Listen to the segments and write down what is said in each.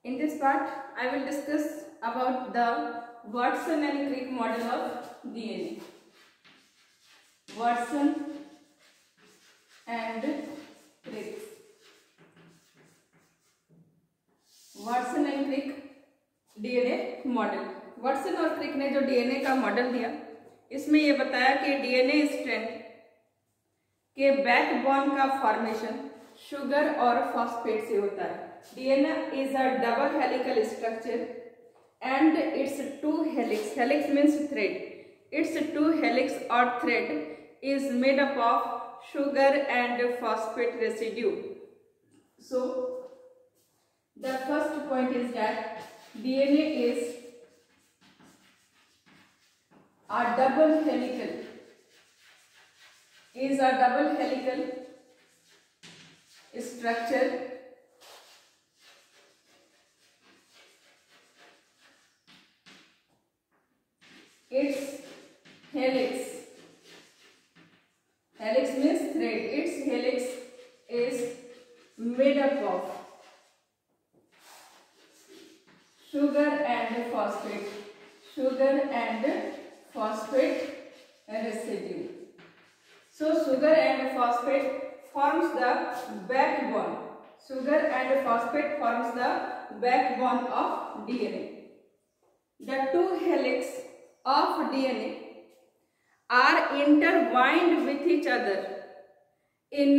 In this part, I will discuss about the Watson and Crick model of DNA. Watson and Crick. Watson and Crick DNA model. Watson और क्रिक ने जो DNA का model दिया, इसमें यह बताया कि डीएनए स्ट्रैंड के बैकबोन का फॉर्मेशन शुगर और फॉस्फेट से होता है. DNA is a double helical structure and it's two helix. Helix means thread. It's two helix और thread is made up of sugar and phosphate residue. So the first point is that DNA is a double helical structure its helix means thread. Its helix is made up of sugar and phosphate residue. So sugar and phosphate forms the backbone. Sugar and phosphate forms the backbone of DNA. The two helix of DNA are intertwined with each other in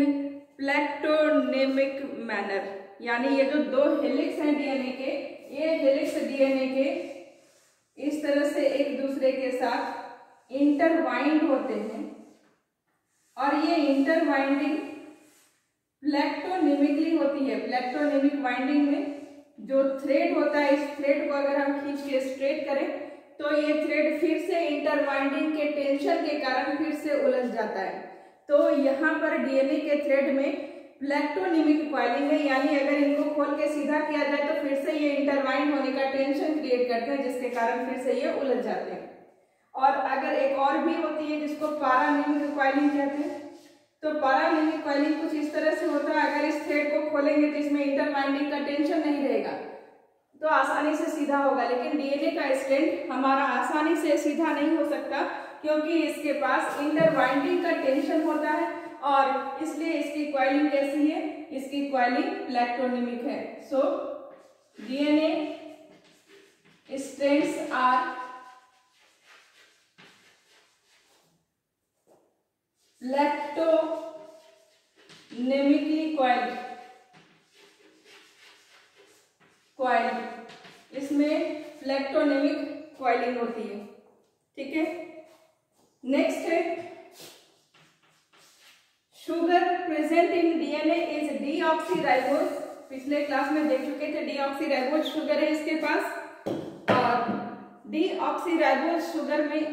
plectonemic manner. यानी ये जो दो helix हैं DNA के, ये helix DNA के इस तरह से एक दूसरे के साथ इंटरवाइंड होते हैं और ये इंटरवाइंडिंग प्लेक्टोनेमिकली होती है. प्लेक्टोनेमिक वाइंडिंग में जो थ्रेड होता है, इस थ्रेड को अगर हम खींच के स्ट्रेट करें तो ये थ्रेड फिर से इंटरवाइंडिंग के टेंशन के कारण फिर से उलझ जाता है. तो यहाँ पर डीएनए के थ्रेड में प्लेक्टोनेमिक कॉइलिंग है, यानी अगर इनको खोल के सीधा किया जाए तो फिर से ये इंटरवाइंड होने का टेंशन क्रिएट करते हैं, जिसके कारण फिर से ये उलझ जाते हैं. और अगर एक और भी होती है जिसको पैरानेमिक कॉइलिंग कहते हैं, तो पैरानेमिक कॉइलिंग कुछ इस तरह से होता है. अगर इस थ्रेड को खोलेंगे तो इसमें इंटरवाइंडिंग का टेंशन नहीं रहेगा तो आसानी से सीधा होगा. लेकिन डीएनए का स्ट्रैंड हमारा आसानी से सीधा नहीं हो सकता क्योंकि इसके पास इंटरवाइंडिंग का टेंशन होता है और इसलिए इसकी कॉइलिंग कैसी है, इसकी कॉइलिंग प्लेक्टोनेमिक है. So DNA strands are plectonemically coiled. इसमें प्लेक्टोनेमिक कॉइलिंग होती है. ठीक है. नेक्स्ट है sugar present in DNA is deoxyribose. पिछले क्लास में देख चुके थे डीऑक्सीराइबोज शुगर है इसके पास, और डीऑक्सीराइबोज शुगर में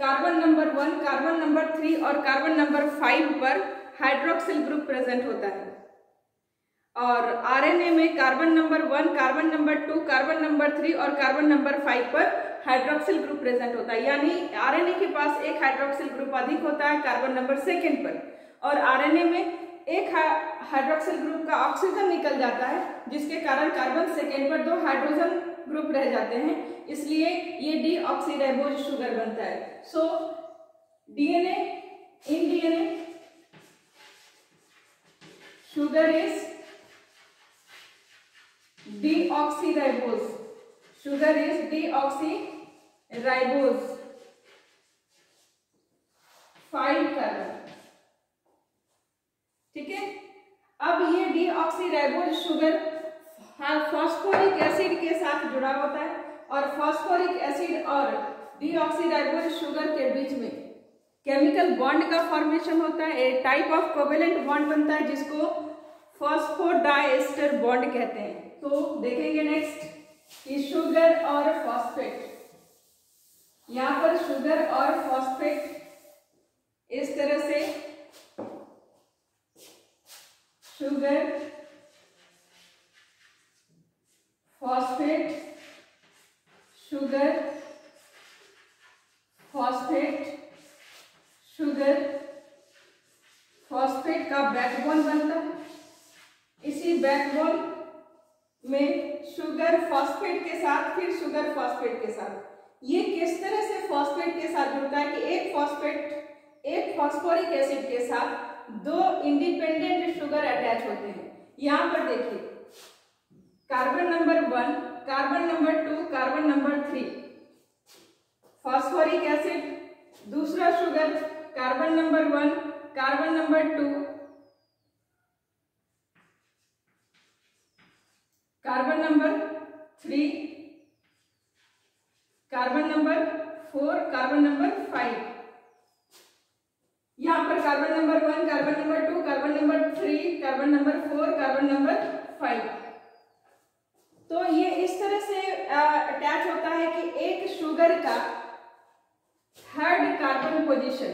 कार्बन नंबर 1, कार्बन नंबर 3 और कार्बन नंबर 5 पर हाइड्रोक्सिल ग्रुप प्रेजेंट होता है. और आरएनए में carbon number 1, carbon number 2, carbon number 3 और कार्बन नंबर 5 पर हाइड्रोक्सिल ग्रुप प्रेजेंट होता है. यानी आरएनए के पास एक हाइड्रोक्सिल ग्रुप अधिक होता है कार्बन नंबर 2 पर, और आरएनए में एक हाइड्रोक्सिल ग्रुप का ऑक्सीजन निकल जाता है, जिसके कारण कार्बन 2 पर 2 हाइड्रोजन ग्रुप रह जाते हैं, इसलिए ये डीऑक्सीराइबोज शुगर बनता है. So DNA sugar is deoxyribose. Sugar is deoxyribose 5 carbon. ठीक है. अब ये डीऑक्सीराइबोज शुगर फॉस्फोरिक एसिड के साथ जुड़ा होता है और फॉस्फोरिक एसिड और डीऑक्सीराइबोज शुगर के बीच में केमिकल बॉन्ड का फॉर्मेशन होता है. एक टाइप ऑफ कोवेलेंट बॉन्ड बनता है जिसको फॉस्फोडाइएस्टर बॉन्ड कहते हैं. तो देखेंगे नेक्स्ट कि शुगर और फॉस्फेट, यहां पर शुगर और फॉस्फेट इस तरह से sugar phosphate sugar phosphate sugar phosphate का बैकबोन बनता है. इसी बैकबोन में शुगर फॉस्फेट के साथ, फिर शुगर फॉस्फेट के साथ। ये किस तरह से फॉस्फेट के साथ जुड़ता है कि एक फॉस्फोरिक एसिड के साथ दो इंडिपेंडेंट शुगर अटैच होते हैं। यहां पर देखिए, carbon number 1, carbon number 2, carbon number 3, phosphoric acid, दूसरा sugar carbon number 1, carbon number 2, carbon number 3, carbon number 4, carbon number 5। यहां पर carbon number 1, carbon number 2, carbon number 3, carbon number 4, carbon number 5। तो ये इस तरह से अटैच होता है कि एक शुगर का third carbon position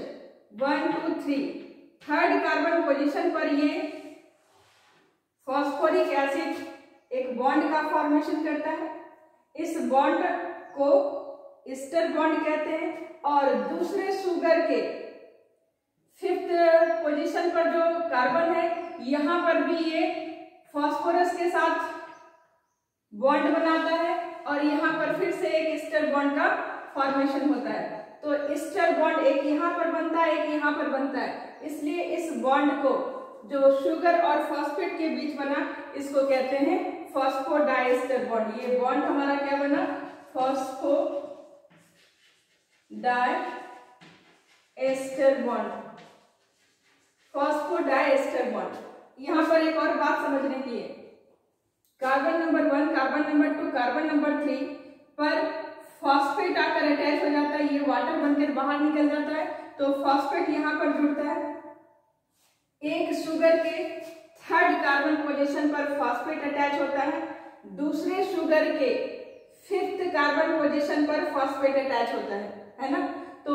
1, 2, 3 third carbon position पर ये फॉस्फोरिक एसिड एक बॉन्ड का फॉर्मेशन करता है। इस बॉन्ड को ईस्टर बॉन्ड कहते हैं। और दूसरे शुगर के 5th पोजीशन पर जो कार्बन है, यहां पर भी ये फास्फोरस के साथ बॉन्ड बनाता है और यहां पर फिर से एक ईस्टर बॉन्ड का फॉर्मेशन होता है। तो ईस्टर बॉन्ड एक यहां पर बनता है, एक यहां पर बनता है। इसलिए इस बॉन्ड को जो शुगर और फॉस्फेट के बीच बना, इसको कहते हैं फॉस्फोडाइएस्टर बॉन्ड। ये बॉन्ड हमारा क्या बना? Phosphodiester bond, phosphodiester bond. यहां पर एक और बात समझने की है, carbon number 1, carbon number 2, carbon number 3 पर फॉस्फेट आकर अटैच हो जाता है, ये वाटर बनकर बाहर निकल जाता है, तो फॉस्फेट यहां पर जुड़ता है। एक शुगर के थर्ड कार्बन पोजीशन पर फॉस्फेट अटैच होता है, दूसरे शुगर के 5th कार्बन पोजीशन पर फॉस्फेट अटैच होता है ना। तो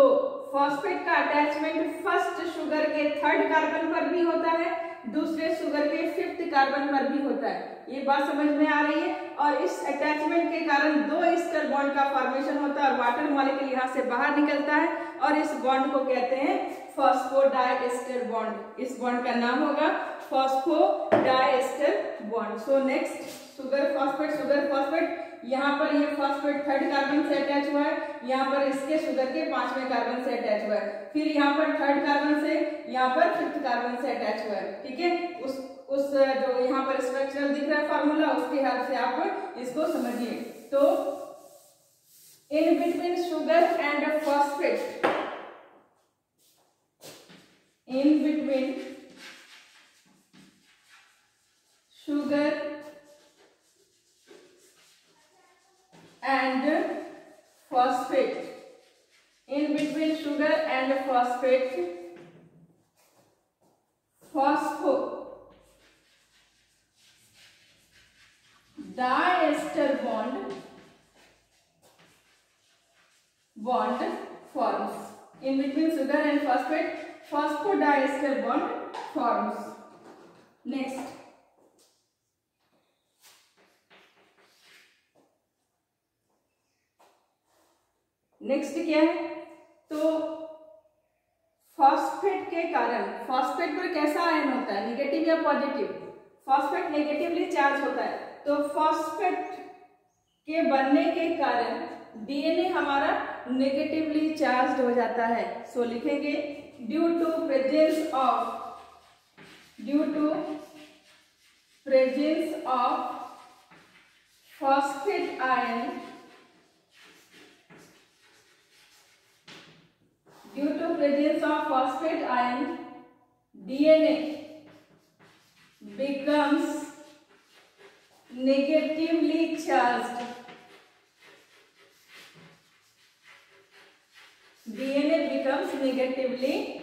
फॉस्फेट का अटैचमेंट फर्स्ट शुगर के थर्ड कार्बन पर भी होता है, दूसरे शुगर के 5th कार्बन पर भी होता है। ये बात समझ में आ रही है। और इस अटैचमेंट के कारण दो ईस्टर बॉन्ड का फॉर्मेशन होता है और वाटर मॉलिक्यूल यहां से बाहर निकलता है और इस बॉन्ड को कहते हैं फॉस्फोडाइएस्टर बॉन्ड। इस बॉन्ड का नाम होगा phosphodiester bond. So next, sugar phosphate, यहाँ पर ये फॉस्फेट थर्ड कार्बन से अटैच हुआ है, यहाँ पर इसके शुगर के 5वें कार्बन से अटैच हुआ है, फिर यहाँ पर थर्ड कार्बन से, यहाँ पर 5th कार्बन से अटैच हुआ है। ठीक है, उस जो यहाँ पर स्ट्रक्चर दिख रहा है फार्मूला, उसके हेल्प से आप इसको समझिए। तो in between sugar and phosphate, in between sugar and phosphate, in between sugar and phosphate, phosphodiester bond forms. In between sugar and phosphate, phosphodiester bond forms. Next, next क्या है? तो फॉस्फेट के कारण, फॉस्फेट पर कैसा आयन होता है, negative या पॉजिटिव? फॉस्फेट नेगेटिवली चार्ज होता है, तो फॉस्फेट के बनने के कारण डीएनए हमारा नेगेटिवली चार्ज हो जाता है। सो लिखेंगे due to presence of phosphate ion, due to presence of phosphate ion, DNA becomes negatively charged. DNA becomes negatively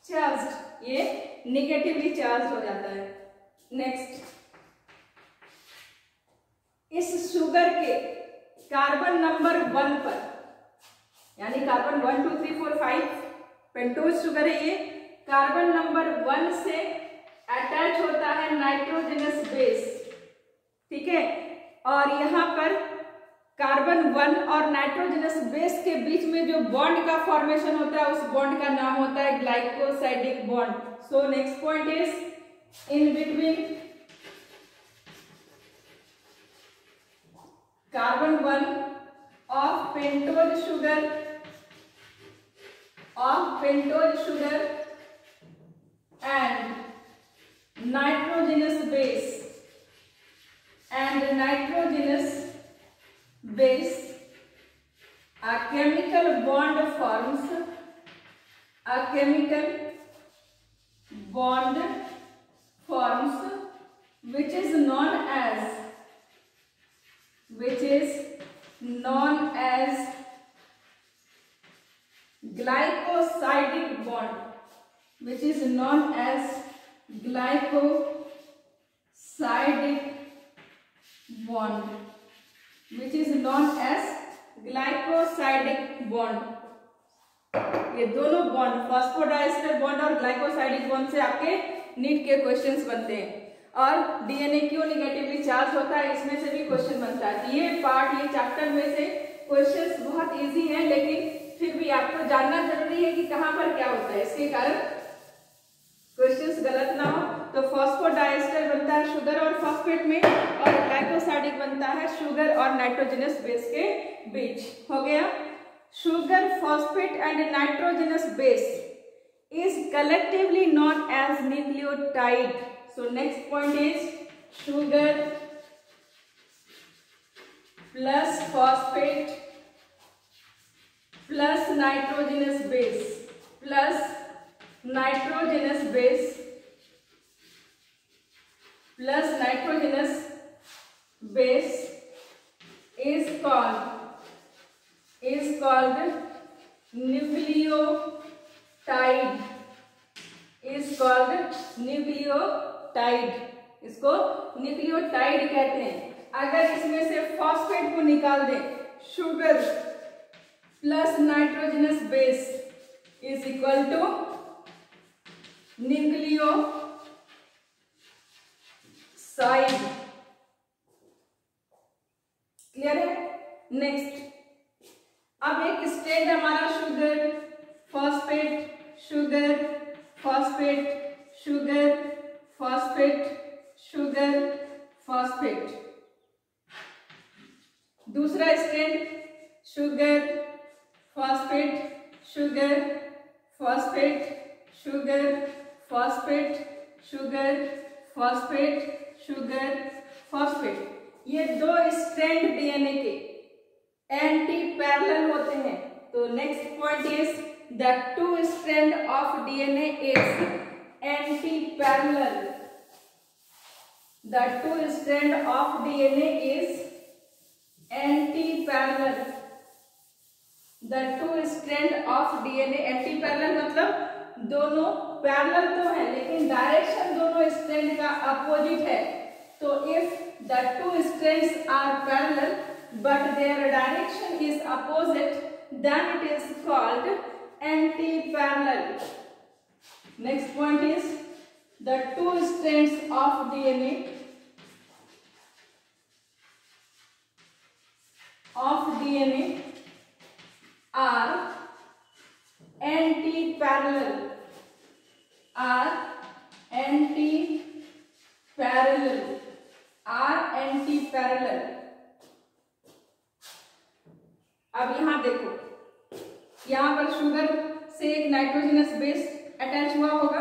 charged. ये नेगेटिवली चार्ज हो जाता है। नेक्स्ट, इस शुगर के कार्बन नंबर 1 पर, यानी कार्बन 1, 2, 3, 4, 5 पेंटोज शुगर है, ये कार्बन नंबर 1 से अटैच होता है नाइट्रोजनस बेस। ठीक है, और यहाँ पर कार्बन 1 और नाइट्रोजनस बेस के बीच में जो बॉन्ड का फॉर्मेशन होता है, उस बॉन्ड का नाम होता है glycosidic bond. So next point is in between sugar, of pentose sugar and nitrogenous base, a chemical bond forms, which is known as glycosidic bond, ये दोनों बॉन्ड फॉस्फोडाइस्टर बॉन्ड और ग्लाइकोसाइडिक बॉन्ड से आपके NEET के questions बनते हैं। और DNA क्यों निगेटिवली चार्ज होता है, इसमें से भी क्वेश्चन बनता है। तो ये चैप्टर में से क्वेश्चंस बहुत इजी हैं, लेकिन फिर भी आपको जानना जरूरी है कि कहां पर क्या होता है, इसके कारण क्वेश्चंस गलत ना हो। तो फॉस्फोडाइस्टर बनता है शुगर और फॉस्फेट में, और ग्लाइकोसाइडिक बनता है शुगर और नाइट्रोजनस बेस के बीच। हो गया। Sugar, phosphate and nitrogenous base is collectively known as nucleotide. So next point is sugar plus phosphate plus nitrogenous base is called nucleotide, इसको न्यूक्लियोटाइड कहते हैं। अगर इसमें से फॉस्फेट को निकाल दें, sugar plus nitrogenous base is equal to nucleoside. Clear है? नेक्स्ट, अब एक स्ट्रेंड हमारा sugar phosphate sugar phosphate sugar phosphate sugar phosphate. दूसरा strand sugar phosphate sugar phosphate sugar phosphate sugar phosphate sugar phosphate. ये दो स्ट्रैंड डीएनए के anti parallel होते हैं। तो next point is the two strand of DNA is anti parallel. The two strand of DNA is anti parallel. The two strand of DNA anti parallel मतलब दोनों parallel तो है, लेकिन direction दोनों स्ट्रैंड का अपोजिट है। तो if the two strands are parallel but their direction is opposite, then it is called anti-parallel. Next point is the two strands of DNA are anti-parallel. अब यहां देखो, यहां पर शुगर से एक नाइट्रोजनस बेस अटैच हुआ होगा,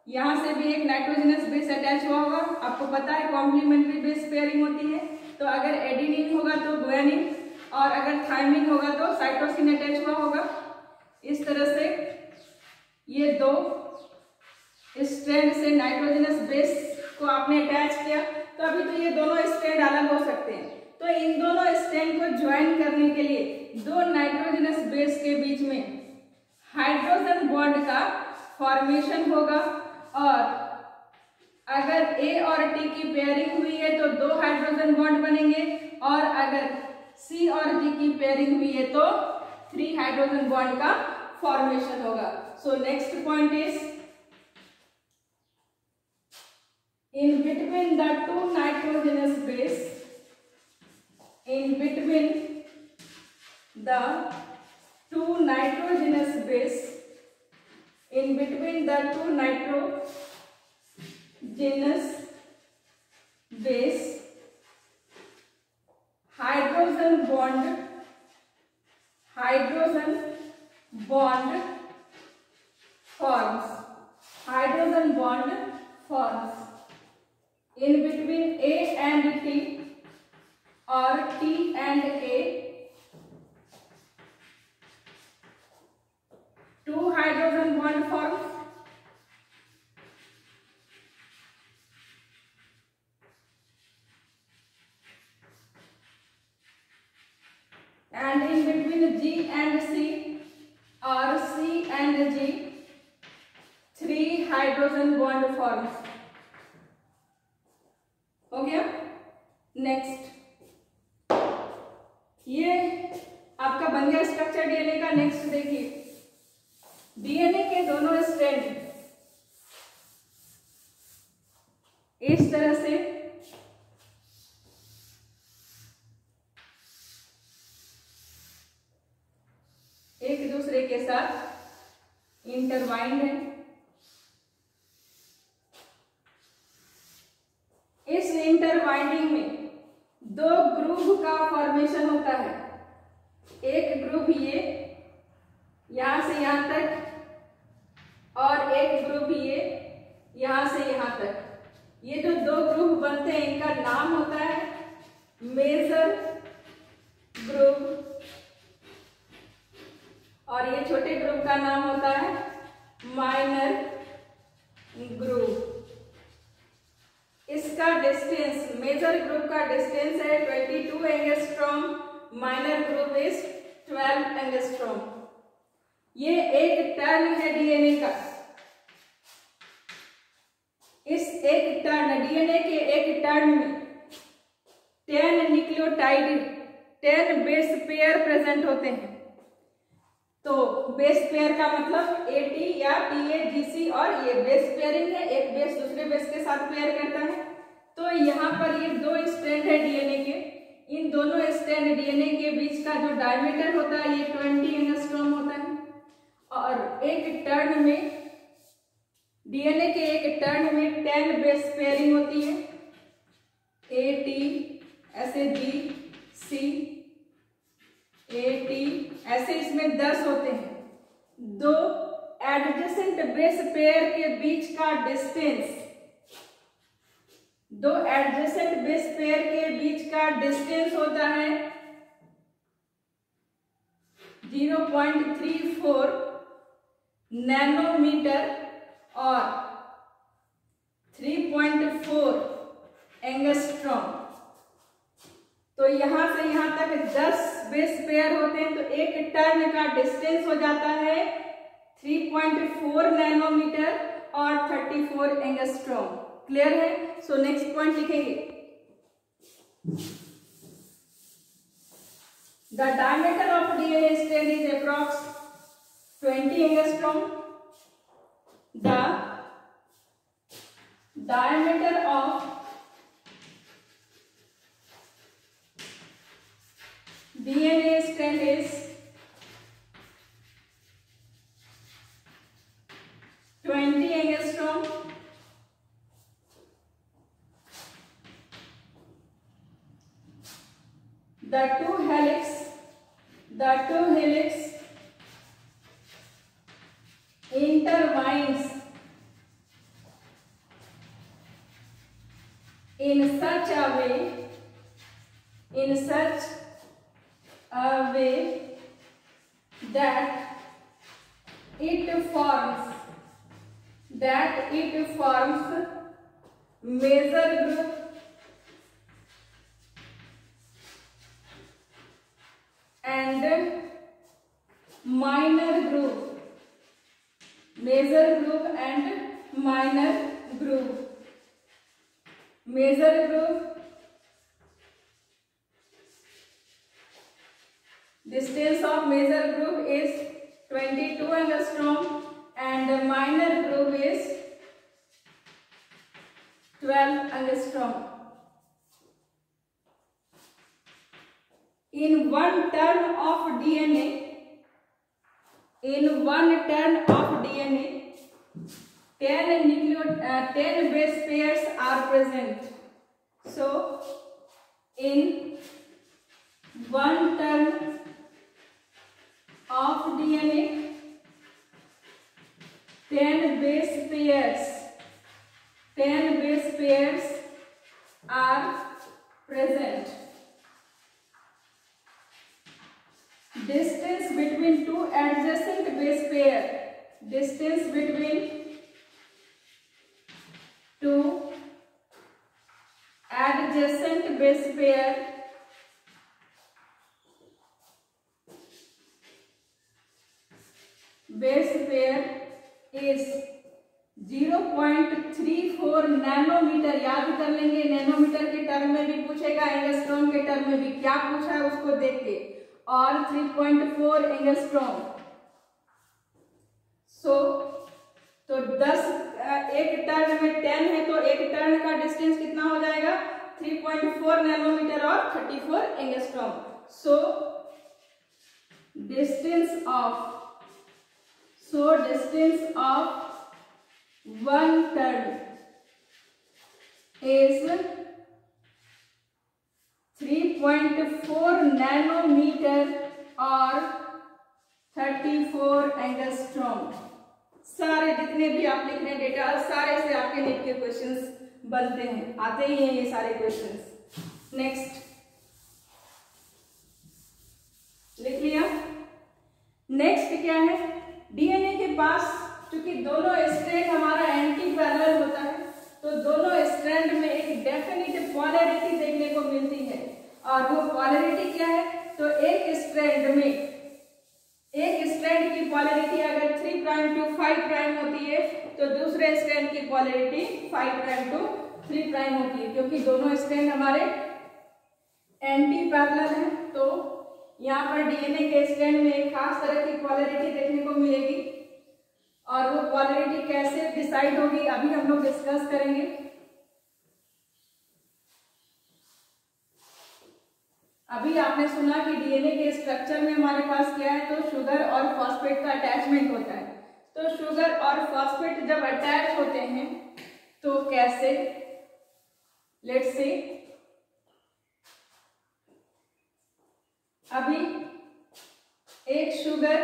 यहां से भी एक नाइट्रोजनस बेस अटैच हुआ होगा। आपको पता है कॉम्प्लीमेंट्री बेस पेयरिंग होती है। तो अगर एडिनिन होगा तो गुआनिन, और अगर थायमिन होगा तो साइटोसिन अटैच हुआ होगा। इस तरह से ये दो स्ट्रैंड से नाइट्रोजनस बेस को आपने अटैच किया, तो अभी तो ये दोनों स्ट्रैंड अलग हो सकते हैं। तो इन दोनों स्ट्रैंड को ज्वाइन करने के लिए दो नाइट्रोजनस बेस के बीच में हाइड्रोजन बॉन्ड का फॉर्मेशन होगा, और अगर ए और टी की पेयरिंग हुई है तो दो हाइड्रोजन बॉन्ड बनेंगे, और अगर सी और जी की पेयरिंग हुई है तो 3 हाइड्रोजन बॉन्ड का फॉर्मेशन होगा। So next point is in between the two nitrogenous base, in between the two nitrogenous base, in between the two nitrogenous base, hydrogen hydrogen bond forms. Hydrogen bond forms in between A and T or T and A. Two hydrogen bond forms. And in between G and C or C and G, three hydrogen bond forms. हो गया? Next, ये आपका बन गया structure DNA का। Next देखिए, DNA के दोनों स्ट्रैंड इस तरह से एक दूसरे के साथ इंटरवाइंड है। इस इंटरवाइंडिंग में दो ग्रुप का फॉर्मेशन होता है। एक ग्रुप ये यहां से यहां तक और एक ग्रुप ये यहां से यहां तक। ये जो दो ग्रुप बनते हैं इनका नाम होता है मेजर ग्रुप और ये छोटे ग्रुप का नाम होता है माइनर ग्रुप। इसका डिस्टेंस, मेजर ग्रुप का डिस्टेंस है 22 angstrom, minor group is 12 angstrom. ये एक टर्न है डीएनए का। इस एक टर्न, डीएनए के एक टर्न में 10 न्यूक्लियोटाइड, 10 बेस पेयर प्रेजेंट होते हैं। तो बेस पेयर का मतलब एटी या टीएजीसी, और ये बेस पेयरिंग है, एक बेस दूसरे बेस के साथ पेयर करता है। तो यहाँ पर ये दो स्ट्रैंड है डीएनए के। इन दोनों स्ट्रैंड डीएनए के बीच का जो डायमीटर होता है ये 20 एंगस्ट्रॉम होता है। और एक टर्न में, डीएनए के एक टर्न में 10 बेस पेयरिंग होती है, एटी ऐसे, जी सी एटी ऐसे, इसमें 10 होते हैं। दो एडजेसेंट बेस पेयर के बीच का डिस्टेंस, दो एडजेसेंट बेस पेयर के बीच का डिस्टेंस होता है 0.34 नैनोमीटर और 3.4 एंगस्ट्रॉम। तो यहां से यहां तक 10 बेस पेयर होते हैं, तो एक टर्न का डिस्टेंस हो जाता है 3.4 नैनोमीटर और 34 एंगस्ट्रॉम। क्लियर है? सो नेक्स्ट पॉइंट लिखेंगे, the diameter of DNA strand is approx 20 angstrom. The diameter of DNA strand is 20 angstrom. The two helix intertwines in such a way that it forms major group and minor group, major group and minor group. Major group distance of major group is 22 angstrom and minor group is 12 angstrom. In one turn of DNA, 10 base pairs are present. So in one turn of DNA, 10 base pairs are present. Distance between two adjacent base pair, distance between two adjacent base pair is 0.34 nanometre. याद कर लेंगे, nanometre के term में भी पूछेगा, angstrom के term में भी। क्या पूछा है उसको देख के, और 3.4 एंगस्ट्रॉम। तो 10 एक टर्न में 10 है, तो एक टर्न का डिस्टेंस कितना हो जाएगा? 3.4 नैनोमीटर और 34 angstrom. So distance of one turn is 3.4 nanometer or 34 angstrom. सारे जितने भी आप लिख रहे हैं डेटा, सारे से आपके नेट के क्वेश्चंस बनते हैं, आते ही हैं ये सारे क्वेश्चंस। नेक्स्ट लिख लिया। नेक्स्ट क्या है? डीएनए के पास क्योंकि दोनों स्ट्रैंड हमारा एंटी पैरेलल होता है, तो दोनों स्ट्रैंड में एक डेफिनेट पोलैरिटी देखने को मिलती है। और वो पोलैरिटी क्या है? तो एक स्ट्रैंड की पोलैरिटी अगर 3 प्राइम टू 5 प्राइम होती है, तो दूसरे स्ट्रैंड की पोलैरिटी 5 प्राइम टू 3 प्राइम होती है, क्योंकि दोनों स्ट्रैंड हमारे एंटी पैरेलल हैं। तो यहाँ पर डीएनए के स्ट्रैंड में एक खास तरह की पोलैरिटी देखने को मिलेगी, और वो पोलैरिटी कैसे डिसाइड होगी अभी हम लोग डिस्कस करेंगे। अभी आपने सुना कि डीएनए के स्ट्रक्चर में हमारे पास क्या है? तो शुगर और फॉस्फेट का अटैचमेंट होता है। तो शुगर और फॉस्फेट जब अटैच होते हैं तो कैसे? लेट्स सी, अभी एक शुगर,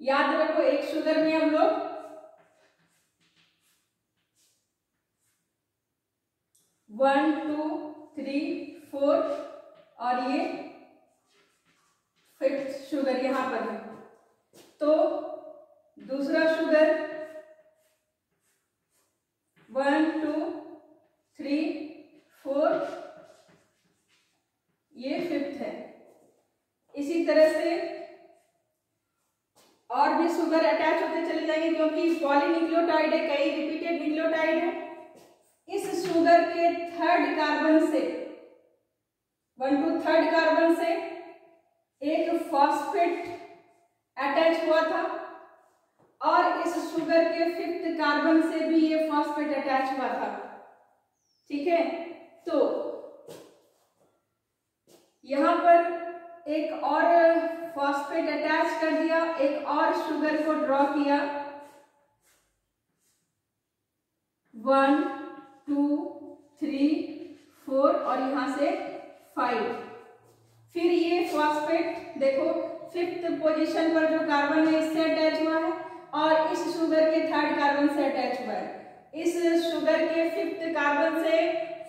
याद रखो एक शुगर में हम लोग 1 2 3 4 और ये 5th शुगर यहां पर है। तो दूसरा शुगर 1 2 3 4, ये 5th है। इसी तरह से और भी शुगर अटैच होते चले जाएंगे, क्योंकि पॉलीन्यूक्लियोटाइड है, कई रिपीटेड न्यूक्लियोटाइड है। इस शुगर के 3rd कार्बन से 1 to 3rd कार्बन से एक फॉस्फेट अटैच हुआ था, और इस शुगर के 5th कार्बन से भी ये फॉस्फेट अटैच हुआ था। ठीक है, तो यहां पर एक और फॉस्फेट अटैच कर दिया, एक और शुगर को ड्रॉ किया, 1 2 3 4 और यहां से 5। फिर ये फॉस्फेट देखो 5th पोजीशन पर जो कार्बन है इससे अटैच हुआ है, और इस शुगर के 3rd कार्बन से अटैच हुआ है। इस शुगर के 5th कार्बन से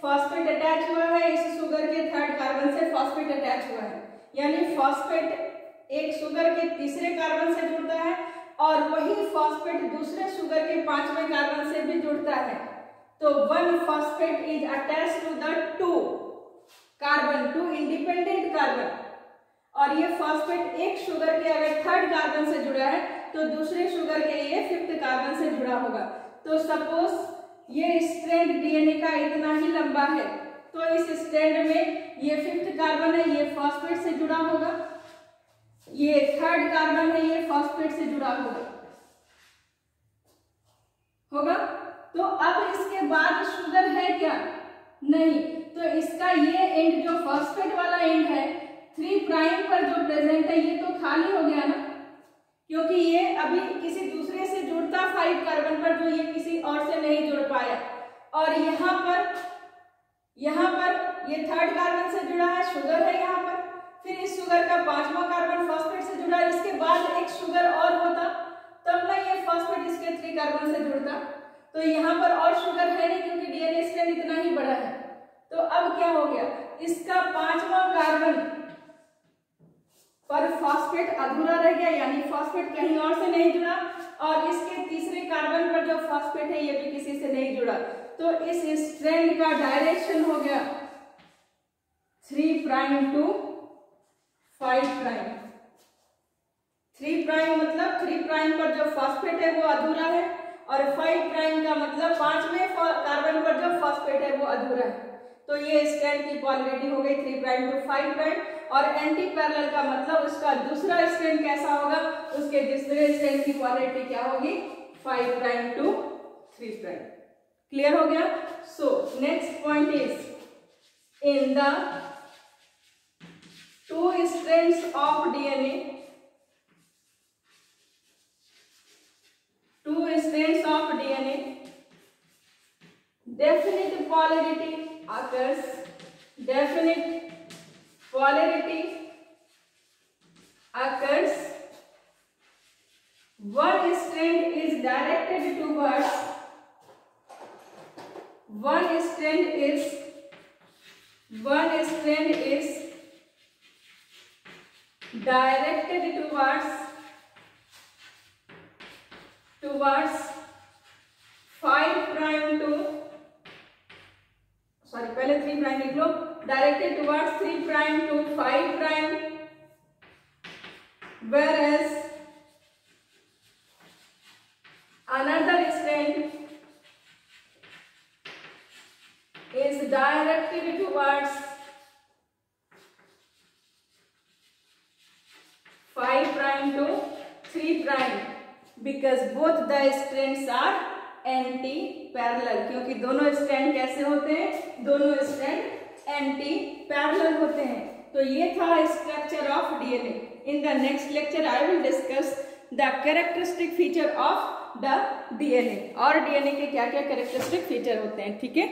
फॉस्फेट अटैच हुआ है, इस शुगर के 3rd कार्बन से फॉस्फेट अटैच हुआ है। यानी फॉस्फेट एक शुगर के 3रे कार्बन से जुड़ता है, और वही फॉस्फेट दूसरे शुगर के 5वें कार्बन से भी जुड़ता है। तो 1 phosphate is attached to the 2 carbon, 2 independent carbon, और ये फॉस्फेट एक शुगर के अगर 3rd कार्बन से जुड़ा है तो दूसरे शुगर के ये 5th कार्बन से जुड़ा होगा। तो सपोज ये स्ट्रैंड डीएनए का इतना ही लंबा है, तो इस स्ट्रैंड में ये 5th कार्बन है, ये फॉस्फेट से जुड़ा होगा, ये 3rd कार्बन है, ये फॉस्फेट से जुड़ा होगा। तो अब इसके बाद शुगर है क्या? नहीं। तो इसका ये एंड जो फॉस्फेट वाला एंड है 3 प्राइम पर जो प्रेजेंट है, ये तो खाली हो गया ना, क्योंकि ये अभी किसी दूसरे से जुड़ता 5 कार्बन पर, जो ये किसी और से नहीं जुड़ पाया। और यहाँ पर ये 3rd कार्बन से जुड़ा है, शुगर है यहाँ पर, फिर इस शुगर का 5वां कार्बन फॉस्फेट से जुड़ा, इसके बाद एक शुगर और होता, तब ना ये फॉस्फेट इसके 3 कार्बन से जुड़ता। तो यहाँ पर और शुगर है नहीं क्योंकि डीएनए स्ट्रैंड इतना ही बड़ा है। तो अब क्या हो गया, इसका 5वां कार्बन पर फॉस्फेट अधूरा रह गया, यानी फॉस्फेट कहीं और से नहीं जुड़ा, और इसके तीसरे कार्बन पर जो फॉस्फेट है ये भी किसी से नहीं जुड़ा। तो इस स्ट्रैंड का डायरेक्शन हो गया 3 प्राइम टू 5 प्राइम। 3 प्राइम मतलब 3 प्राइम पर जो फॉस्फेट है वो अधूरा है, और 5 प्राइम का मतलब 5वें कार्बन पर जो फॉस्फेट है वो अधूरा है। तो ये स्ट्रैंड की पोलैरिटी हो गई 3 प्राइम टू 5 प्राइम। और एंटी पैरेलल का मतलब उसका दूसरा स्ट्रैंड कैसा होगा, उसके दूसरे स्ट्रैंड की पोलैरिटी क्या होगी, 5 प्राइम टू 3 प्राइम। क्लियर हो गया। So next point is in the 2 strands of DNA, 2 strands of DNA, definite polarity occurs, definite polarity occurs. One strand is directed towards, one strand is directed towards 5 prime to, sorry पहले 3 prime लिख लो, directed towards 3 prime to 5 prime, whereas another strand is directed towards 5 prime to 3 prime, because both the strands are anti parallel. क्योंकि दोनों strand कैसे होते हैं, दोनों strand anti parallel होते हैं। तो ये था structure of DNA. In the next lecture I will discuss the characteristic feature of the DNA, और डीएनए के क्या क्या कैरेक्टरिस्टिक फीचर होते हैं। ठीक है।